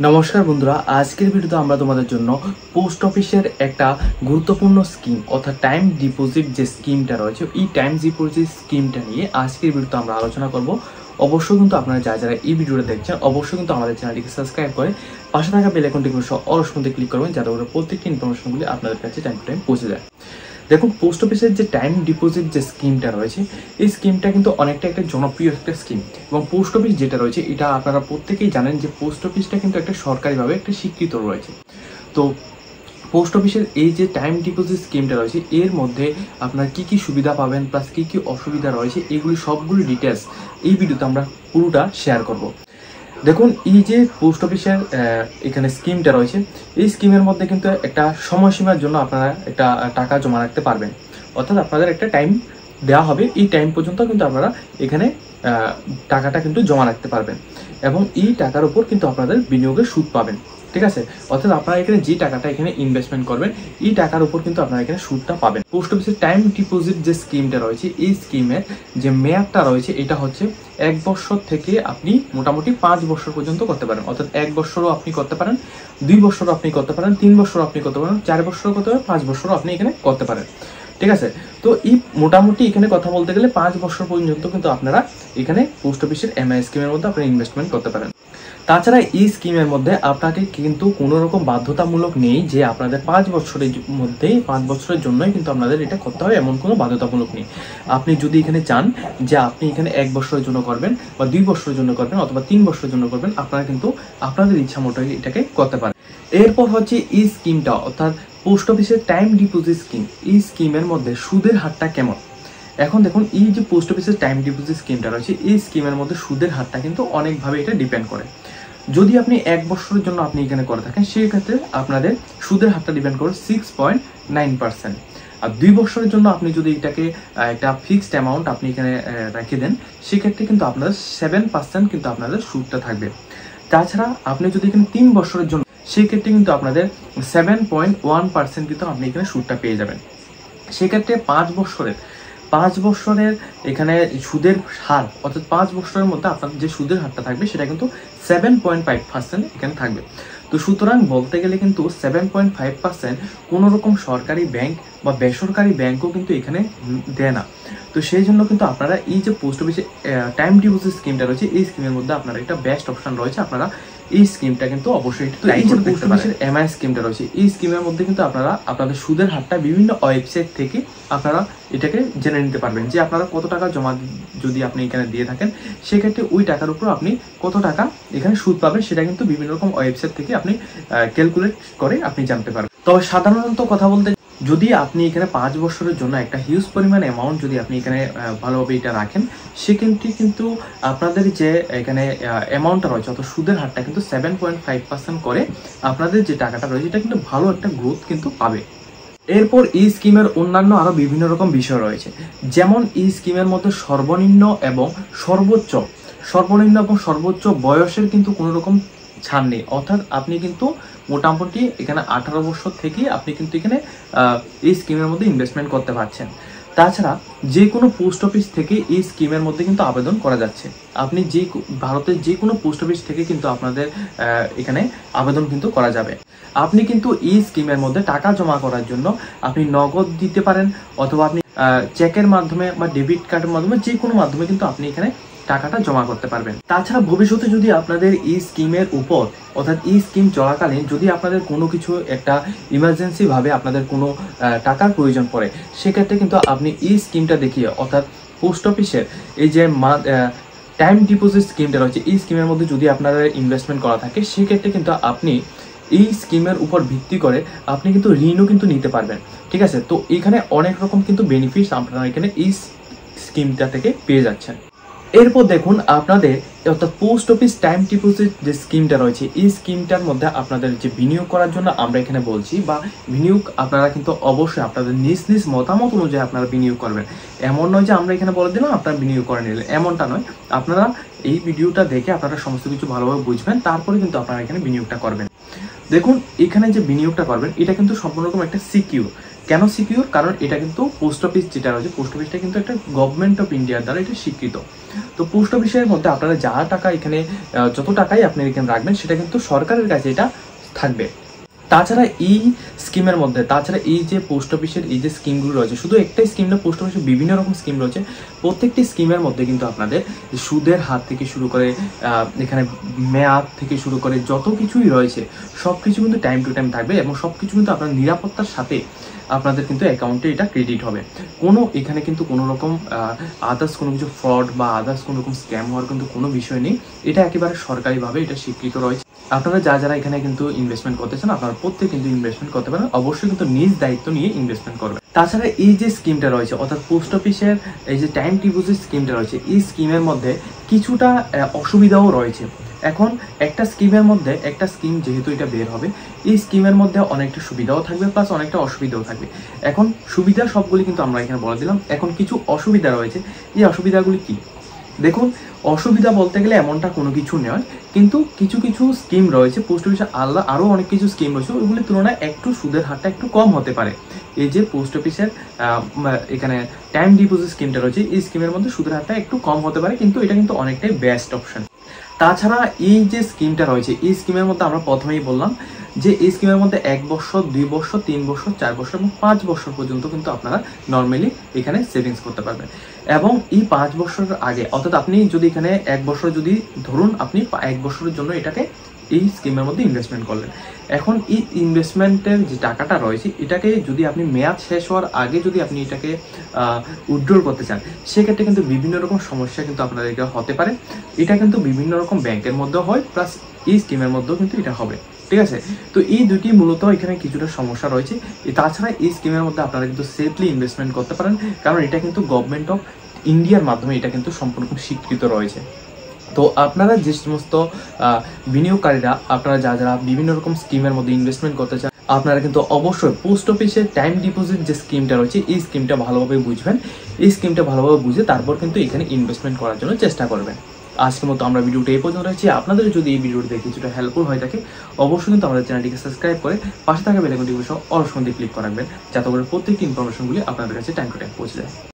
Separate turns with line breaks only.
নমস্কার বন্ধুরা, আজকের ভিডিওতে আমরা তোমাদের জন্য পোস্ট অফিসের একটা গুরুত্বপূর্ণ স্কিম অর্থাৎ টাইম ডিপোজিট যে স্কিমটা রয়েছে, এই টাইম ডিপোজিট স্কিমটা নিয়ে আজকের ভিডিওতে আমরা আলোচনা করব। অবশ্যই কিন্তু আপনারা যারা এই ভিডিওটা দেখছেন অবশ্যই কিন্তু আমাদের চ্যানেলটিকে সাবস্ক্রাইব করে পাশে থাকা বেল আইকনটিকে অলস মধ্যে ক্লিক করবেন, যাতে করে প্রত্যেকটি ইনফরমেশনগুলি আপনাদের কাছে টাইম টু টাইম পৌঁছে যায়। দেখুন, পোস্ট অফিসের যে টাইম ডিপোজিট যে স্কিমটা রয়েছে, এই স্কিমটা কিন্তু অনেকটা একটা জনপ্রিয় একটা স্কিম। এবং পোস্ট অফিস যেটা রয়েছে, এটা আপনারা প্রত্যেকেই জানেন যে পোস্ট অফিসটা কিন্তু একটা সরকারিভাবে একটা স্বীকৃত রয়েছে। তো পোস্ট অফিসের এই যে টাইম ডিপোজিট স্কিমটা রয়েছে, এর মধ্যে আপনারা কি কি সুবিধা পাবেন প্লাস কি কি অসুবিধা রয়েছে, এগুলি সবগুলি ডিটেলস এই ভিডিওতে আমরা পুরোটা শেয়ার করব। দেখুন, এই যে পোস্ট অফিসের এখানে স্কিমটা রয়েছে, এই স্কিমের মধ্যে কিন্তু একটা সময়সীমার জন্য আপনারা একটা টাকা জমা রাখতে পারবেন। অর্থাৎ আপনাদের একটা টাইম দেওয়া হবে, এই টাইম পর্যন্ত কিন্তু আপনারা এখানে টাকাটা কিন্তু জমা রাখতে পারবেন এবং এই টাকার উপর কিন্তু আপনাদের বিনিয়োগের সুদ পাবেন। ঠিক আছে, অর্থাৎ আপনারা এখানে যে টাকাটা এখানে ইনভেস্টমেন্ট করবেন, এই টাকার উপর কিন্তু আপনারা এখানে সুদটা পাবেন। পোস্ট অফিসের টাইম ডিপোজিট যে স্কিমটা রয়েছে, এই স্কিমের যে মেয়াদটা রয়েছে, এটা হচ্ছে 1 বছর থেকে আপনি মোটামুটি 5 বছর পর্যন্ত করতে পারেন। অর্থাৎ 1 বছরও আপনি করতে পারেন, 2 বছরও আপনি করতে পারেন, 3 বছরও আপনি করতে পারেন, 4 বছরও করতে পারেন, 5 বছরও আপনি এখানে করতে পারেন। ঠিক আছে, তো এই মোটামুটি এখানে কথা বলতে গেলে 5 বছর পর্যন্ত কিন্তু আপনারা এখানে পোস্ট অফিসের এমআই স্কিমের মধ্যে আপনারা ইনভেস্টমেন্ট করতে পারেন। তাছাড়া এই স্কিমের মধ্যে আপনাকে কিন্তু কোনো রকম বাধ্যতামূলক নেই যে আপনাদের 5 বছরের মধ্যেই 5 বছরের জন্যই কিন্তু আপনাদের এটা করতে হবে, এমন কোনো বাধ্যতামূলক নেই। আপনি যদি এখানে চান যে আপনি এখানে 1 বছরের জন্য করবেন বা 2 বছরের জন্য করবেন অথবা 3 বছরের জন্য করবেন, আপনারা কিন্তু আপনাদের ইচ্ছা মতো এটাকে করতে পারেন। এরপর হচ্ছে এই স্কিমটা, অর্থাৎ পোস্ট অফিসের টাইম ডিপোজিট স্কিম, এই স্কিমের মধ্যে সুদের হারটা কেমন। এখন দেখুন, এই যে পোস্ট অফিসের টাইম ডিপোজিট স্কিমটা রয়েছে, এই স্কিমের মধ্যে সুদের হারটা কিন্তু অনেকভাবে এটা ডিপেন্ড করে। যদি আপনি 1 বছরের জন্য আপনি এখানে করে থাকেন, সেই ক্ষেত্রে আপনাদের সুদের হারটা ডিপেন্ড করে 6.9%। আর 2 বছরের জন্য আপনি যদি এটাকে একটা ফিক্সড অ্যামাউন্ট আপনি এখানে রেখে দেন, সেক্ষেত্রে কিন্তু আপনাদের 7% কিন্তু আপনাদের সুদটা থাকবে। তাছাড়া আপনি যদি এখানে 3 বছরের জন্য, সেই ক্ষেত্রে কিন্তু আপনাদের 7.1% কিন্তু আপনি এখানে সুদটা পেয়ে যাবেন। সেক্ষেত্রে 5 বছরের এখানে সুদের হার, অর্থাৎ 5 বছরের মধ্যে আপনার যে সুদের হারটা থাকবে সেটা কিন্তু 7.5% এখানে থাকবে। তো সুতরাং বলতে গেলে কিন্তু 7.5% কোনো রকম সরকারি ব্যাংক বা বেসরকারি ব্যাংকও কিন্তু এখানে দেয় না। তো সেই জন্য কিন্তু আপনারা এই যে পোস্ট অফিসে টাইম ডিপোজিট স্কিমটা রয়েছে, এই স্কিমের মধ্যে আপনারা একটা বেস্ট অপশন রয়েছে, আপনারা এই স্কিমটা কিন্তু অবশ্যই ট্রাই করতে পোস্ট অফিসের এমআই স্কিমটা রয়েছে, এই স্কিমের মধ্যে কিন্তু আপনারা আপনাদের সুদের হারটা বিভিন্ন ওয়েবসাইট থেকে আপনারা এটাকে জেনে নিতে পারবেন যে আপনারা কত টাকা জমা যদি আপনি এখানে দিয়ে থাকেন, সেক্ষেত্রে ওই টাকার উপর আপনি কত টাকা এখানে সুদ পাবেন, সেটা কিন্তু বিভিন্ন রকম ওয়েবসাইট থেকে আপনি ক্যালকুলেট করে আপনি জানতে পারবেন। তবে সাধারণত কথা বলতে, যদি আপনি এখানে 5 বছরের জন্য একটা হিউজ পরিমাণ অ্যামাউন্ট যদি আপনি এখানে ভালোভাবে এটা রাখেন, সেক্ষেত্রে কিন্তু আপনাদের যে এখানে অ্যামাউন্টটা রয়েছে অর্থাৎ সুদের হারটা কিন্তু 7.5% করে আপনাদের যে টাকাটা রয়েছে, এটা কিন্তু ভালো একটা গ্রোথ কিন্তু পাবে। এরপর এই স্কিমের অন্যান্য আরো বিভিন্ন রকম বিষয় রয়েছে, যেমন এই স্কিমের মধ্যে সর্বনিম্ন এবং সর্বোচ্চ বয়সের কিন্তু কোনো রকম ছাড় নেই। অর্থাৎ আপনি কিন্তু মোটামুটি এখানে 18 বছর থেকে আপনি কিন্তু এখানে এই স্কিমের মধ্যে ইনভেস্টমেন্ট করতে পারছেন। তাছাড়া যে কোনো পোস্ট অফিস থেকে এই স্কিমের মধ্যে কিন্তু আবেদন করা যাচ্ছে। আপনি ভারতের যে কোনো পোস্ট অফিস থেকে কিন্তু আপনাদের এখানে আবেদন কিন্তু করা যাবে। আপনি কিন্তু এই স্কিমের মধ্যে টাকা জমা করার জন্য আপনি নগদ দিতে পারেন, অথবা আপনি চেকের মাধ্যমে বা ডেবিট কার্ডের মাধ্যমে, যে কোনো মাধ্যমে কিন্তু আপনি এখানে টাকাটা জমা করতে পারবেন। তাছাড়া ভবিষ্যতে যদি আপনাদের এই স্কিমের উপর, অর্থাৎ এই স্কিম চলাকালীন যদি আপনাদের কোনো কিছু একটা ইমার্জেন্সি ভাবে আপনাদের কোনো টাকার প্রয়োজন পড়ে, সেক্ষেত্রে কিন্তু আপনি এই স্কিমটা দেখিয়ে, অর্থাৎ পোস্ট অফিসের এই যে টাইম ডিপোজিট স্কিমটা রয়েছে, এই স্কিমের মধ্যে যদি আপনাদের ইনভেস্টমেন্ট করা থাকে, সেক্ষেত্রে কিন্তু আপনি এই স্কিমের উপর ভিত্তি করে আপনি কিন্তু ঋণও কিন্তু নিতে পারবেন। ঠিক আছে, তো এখানে অনেক রকম কিন্তু বেনিফিটস আপনারা এখানে এই স্কিমটা থেকে পেয়ে যাচ্ছেন। এরপর দেখুন, আপনাদের অর্থাৎ পোস্ট অফিস টাইম ডিপোজিট যে স্কিমটা রয়েছে, এই স্কিমটার মধ্যে আপনাদের যে বিনিয়োগ করার জন্য আমরা এখানে বলছি, বা বিনিয়োগ আপনারা কিন্তু অবশ্যই আপনাদের নিজ মতামত অনুযায়ী আপনারা বিনিয়োগ করবেন। এমন নয় যে আমরা এখানে বলে দিলাম আপনারা বিনিয়োগ করে নিলেন, এমনটা নয়। আপনারা এই ভিডিওটা দেখে আপনারা সমস্ত কিছু ভালোভাবে বুঝবেন, তারপরে কিন্তু আপনারা এখানে বিনিয়োগটা করবেন। দেখুন, এখানে যে বিনিয়োগটা করবেন, এটা কিন্তু সম্পূর্ণ রকম একটা সিকিউর। কেন সিকিউর? কারণ এটা কিন্তু পোস্ট অফিস যেটা রয়েছে, পোস্ট অফিসটা কিন্তু একটা গভর্নমেন্ট অফ ইন্ডিয়ার দ্বারা এটা স্বীকৃত। তো পোস্ট অফিসের মধ্যে আপনারা যা টাকা এখানে যত টাকাই আপনি এখানে রাখবেন সেটা কিন্তু সরকারের কাছে এটা থাকবে। তাছাড়া এই স্কিমের মধ্যে, তাছাড়া এই যে পোস্ট অফিসের এই যে স্কিমগুলো রয়েছে, শুধু একটাই স্কিম না, পোস্ট অফিসের বিভিন্ন রকম স্কিম রয়েছে। প্রত্যেকটি স্কিমের মধ্যে কিন্তু আপনাদের সুদের হার থেকে শুরু করে এখানে মেয়াদ থেকে শুরু করে যত কিছুই রয়েছে সব কিছু কিন্তু টাইম টু টাইম থাকবে, এবং সব কিছু কিন্তু আপনার নিরাপত্তার সাথে আপনাদের কিন্তু অ্যাকাউন্টে এটা ক্রেডিট হবে। কোনো এখানে কিন্তু কোনো রকম আদার্স কোনো কিছু ফ্রড বা আদার্স কোনো রকম স্ক্যাম হওয়ার কিন্তু কোনো বিষয় নেই। এটা একেবারে সরকারিভাবে এটা স্বীকৃত রয়েছে। আপনারা যারা এখানে কিন্তু ইনভেস্টমেন্ট করতে চান, আপনারা প্রত্যেক কিন্তু ইনভেস্টমেন্ট করতে পারেন, অবশ্যই কিন্তু নিজ দায়িত্ব নিয়ে ইনভেস্টমেন্ট করবেন। তাছাড়া এই যে স্কিমটা রয়েছে, অর্থাৎ পোস্ট অফিসের এই যে টাইম ডিপোজিট স্কিমটা রয়েছে, এই স্কিমের মধ্যে কিছুটা অসুবিধাও রয়েছে। এখন একটা স্কিমের মধ্যে, একটা স্কিম যেহেতু এটা বের হবে, এই স্কিমের মধ্যে অনেকটা সুবিধাও থাকবে প্লাস অনেকটা অসুবিধাও থাকবে। এখন সুবিধা সবগুলি কিন্তু আমরা এখানে বলে দিলাম, এখন কিছু অসুবিধা রয়েছে। এই অসুবিধাগুলি কি? দেখুন, অসুবিধা বলতে গেলে এমনটা কোনো কিছু নয়, কিন্তু কিছু কিছু স্কিম রয়েছে পোস্ট অফিসে আরও অনেক কিছু স্কিম রয়েছে, ওইগুলির তুলনায় একটু সুদের হারটা একটু কম হতে পারে। এই যে পোস্ট অফিসের এখানে টাইম ডিপোজিট স্কিমটা রয়েছে, এই স্কিমের মধ্যে সুদের হারটা একটু কম হতে পারে, কিন্তু এটা কিন্তু অনেকটাই বেস্ট অপশন। তাছাড়া এই যে স্কিমটা রয়েছে, এই স্কিমের মধ্যে আমরা প্রথমেই বললাম যে এই স্কিমের মধ্যে 1 বছর, 2 বছর, 3 বছর, 4 বছর এবং 5 বছর পর্যন্ত কিন্তু আপনারা নর্মালি এখানে সেভিংস করতে পারবেন। এবং এই 5 বছরের আগে, অর্থাৎ আপনি যদি এখানে 1 বছর, যদি ধরুন আপনি 1 বছরের জন্য এটাকে এই স্কিমের মধ্যে ইনভেস্টমেন্ট করলেন, এখন এই ইনভেস্টমেন্টের যে টাকাটা রয়েছে এটাকে যদি আপনি মেয়াদ শেষ হওয়ার আগে যদি আপনি এটাকে উইথড্রল করতে চান, সেক্ষেত্রে কিন্তু বিভিন্ন রকম সমস্যা কিন্তু আপনাদেরকে হতে পারে। এটা কিন্তু বিভিন্ন রকম ব্যাংকের মধ্যেও হয়, প্লাস এই স্কিমের মধ্যেও কিন্তু এটা হবে, ঠিক আছে? তো এই দুটি মূলত এখানে কিছুটা সমস্যা রয়েছে। তাছাড়া এই স্কিমের মধ্যে আপনারা কিন্তু সেফলি ইনভেস্টমেন্ট করতে পারেন, কারণ এটা কিন্তু গভর্নমেন্ট অফ ইন্ডিয়ার মাধ্যমে এটা কিন্তু সম্পূর্ণ স্বীকৃত রয়েছে। তো আপনারা যে সমস্ত বিনিয়োগকারীরা, আপনারা যারা বিভিন্ন রকম স্কিমের মধ্যে ইনভেস্টমেন্ট করতে চান, আপনারা কিন্তু অবশ্যই পোস্ট অফিসের টাইম ডিপোজিট যে স্কিমটা রয়েছে এই স্কিমটা ভালোভাবে বুঝবেন। এই স্কিমটা ভালোভাবে বুঝে তারপর কিন্তু এখানে ইনভেস্টমেন্ট করার জন্য চেষ্টা করবেন। আজকের মতো আমরা ভিডিওটা এই পর্যন্ত রাখছি। আপনাদের যদি এই ভিডিওটি দেখে কিছুটা হেল্পফুল হয়ে থাকে, অবশ্যই কিন্তু আমাদের চ্যানেলটিকে সাবস্ক্রাইব করে পাশে থাকা বেল আইকনটি অবশ্যই ক্লিক করে রাখবেন, যাতে করে প্রত্যেকটি ইনফরমেশনগুলি আপনাদের কাছে টাইম টু টাইম পৌঁছে যায়।